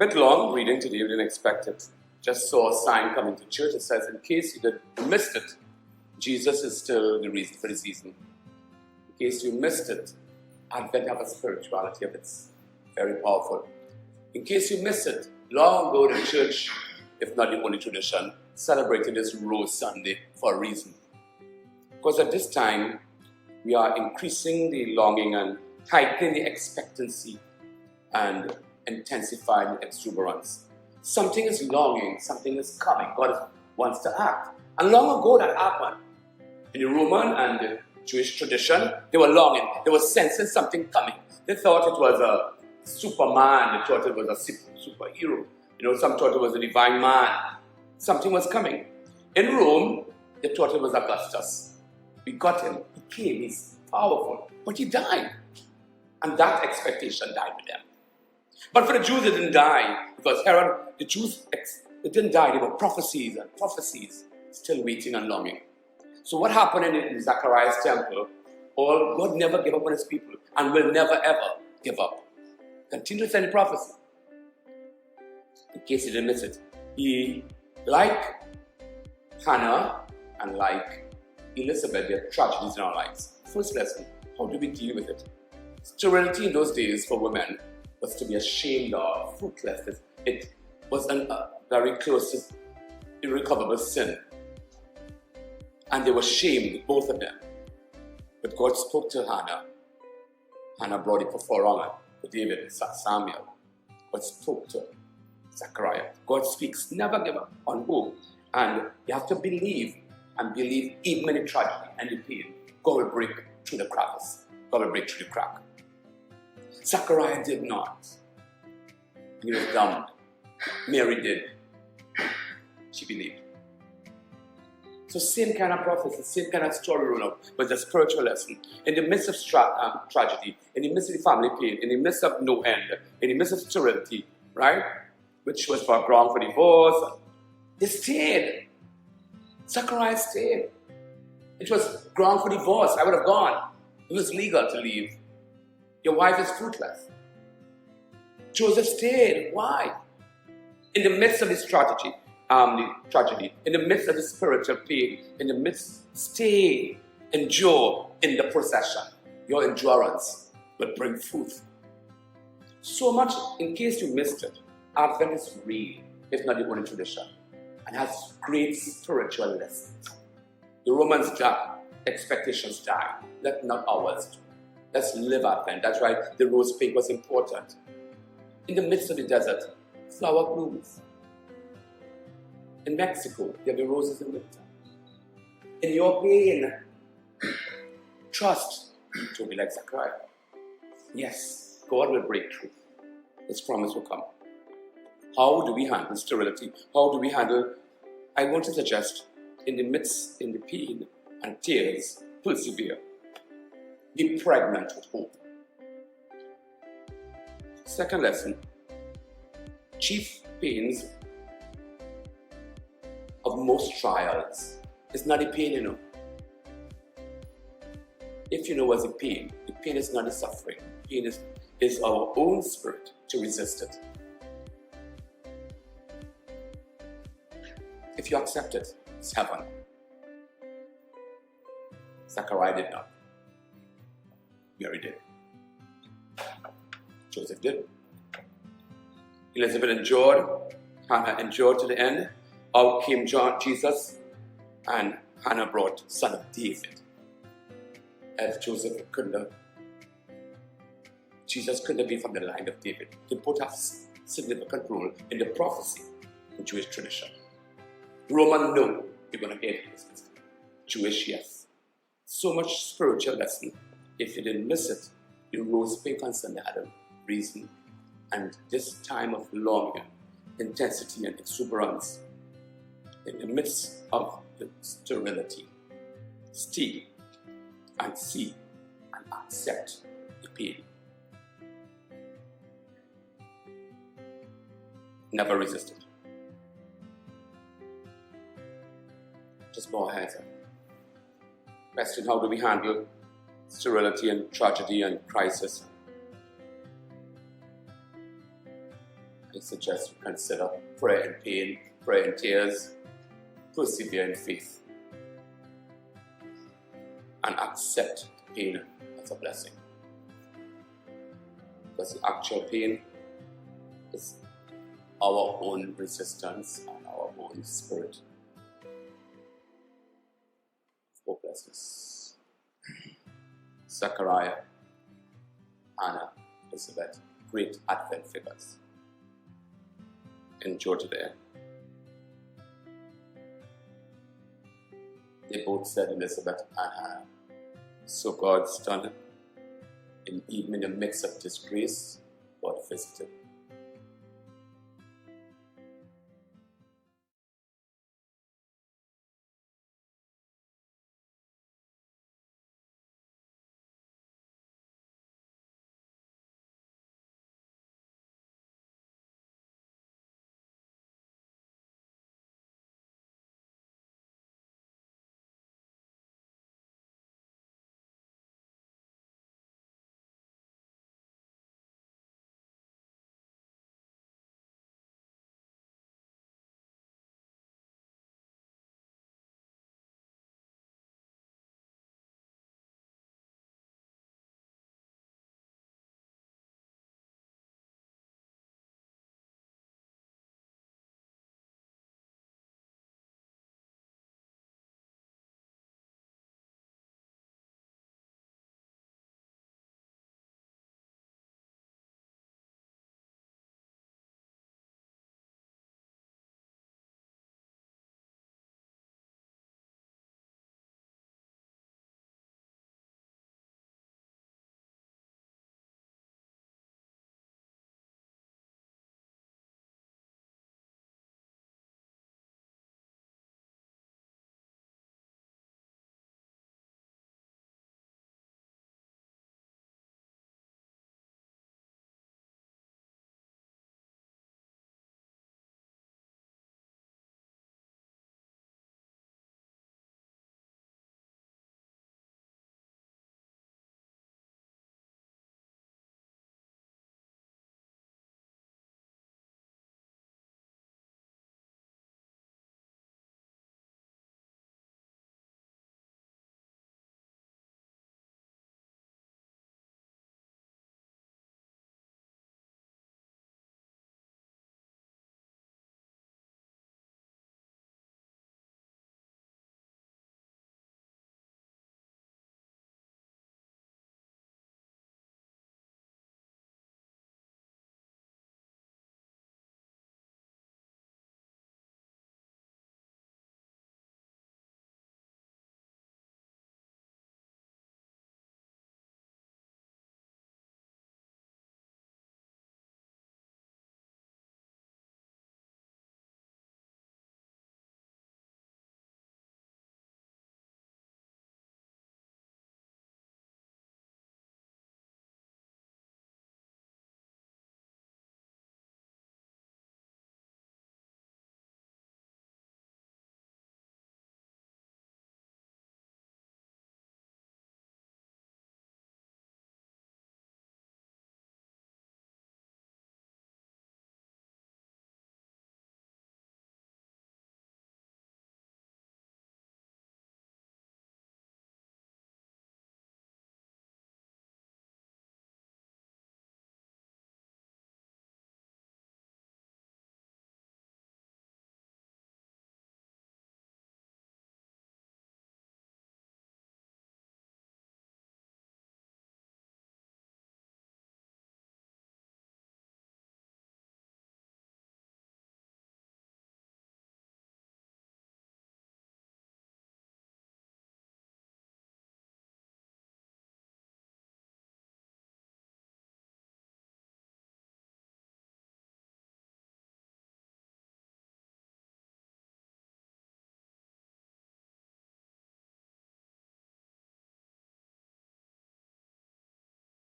bit long reading today, we didn't expect it. Just saw a sign coming to church. It says, in case you missed it, Jesus is still the reason for the season. In case you missed it, Advent have a spirituality of its very powerful. In case you missed it, long ago the church, if not the only tradition, celebrated this Rose Sunday for a reason. Because at this time, we are increasing the longing and heightening the expectancy and intensifying the exuberance. Something is longing, something is coming. God wants to act. And long ago that happened. In the Roman and the Jewish tradition, they were longing. They were sensing something coming. They thought it was a Superman. They thought it was a superhero. Some thought it was a divine man. Something was coming. In Rome, they thought it was Augustus. We got him. He came. He's powerful. But he died. And that expectation died with them. But for the Jews, it didn't die. Because Herod, the Jews, it didn't die. They were prophecies and prophecies, still waiting and longing. So what happened in Zachariah's temple, God never gave up on his people and will never ever give up. Continue to send prophecy. In case you didn't miss it, he, like Hannah and like Elizabeth, there are tragedies in our lives. First lesson, how do we deal with it? Sterility in those days for women was to be ashamed of, fruitless. It was very close to irrecoverable sin. And they were shamed, both of them. But God spoke to Hannah. Hannah brought it before honor to David, Samuel. God spoke to Zachariah. God speaks, never give up on hope. And you have to believe, and believe even in the tragedy and the pain. God will break through the cracks. God will break through the crack. Zachariah did not. He was dumb. Mary did. She believed. So same kind of prophecy, same kind of story roll out, but the spiritual lesson. In the midst of tragedy, in the midst of the family pain, in the midst of no end, in the midst of sterility, right? Which was for ground for divorce. They stayed. Zachariah stayed. It was ground for divorce. I would have gone. It was legal to leave. Your wife is fruitless. Joseph stayed. Why? In the midst of this tragedy, in the midst of the spiritual pain, in the midst, stay, endure in the procession. Your endurance will bring fruit. So much, in case you missed it, Advent is real, if not the only tradition, and has great spiritual lessons. The Romans died, expectations died, let not ours do. Let's live Advent. That's why the rose pink was important. In the midst of the desert, flower blooms. In Mexico, there are the roses in winter. In your pain, trust to be like Zachariah. Yes, God will break through. His promise will come. How do we handle sterility? How do we handle, I want to suggest, in the midst, in the pain and tears, persevere. Be pregnant with hope. Second lesson, chief pains of most trials is not the pain, If you know what's the pain is not the suffering. Pain is our own spirit to resist it. If you accept it, it's heaven. Zachariah did not. Mary did. Joseph did. Elizabeth endured. Hannah endured to the end. Out came Jesus, and Hannah brought son of David. As Joseph couldn't have, Jesus couldn't be from the line of David. They both have significant role in the prophecy in Jewish tradition. Roman, no, you're going to hear this. Jewish, yes. So much spiritual lesson. If you didn't miss it, the rose pink on Sunday had a reason. And this time of longing, intensity, and exuberance, in the midst of the sterility, stay and see and accept the pain. Never resist it. Just bow our heads. Question, how do we handle sterility and tragedy and crisis? I suggest you consider prayer in pain, prayer in tears, persevere in faith, and accept the pain as a blessing. Because the actual pain is our own resistance and our own spirit of hopelessness. Zechariah, Anna, Elizabeth, great Advent figures. Enjoy today. They both said, Elizabeth and Hannah, so God's done it. Even in the midst of disgrace, God visited.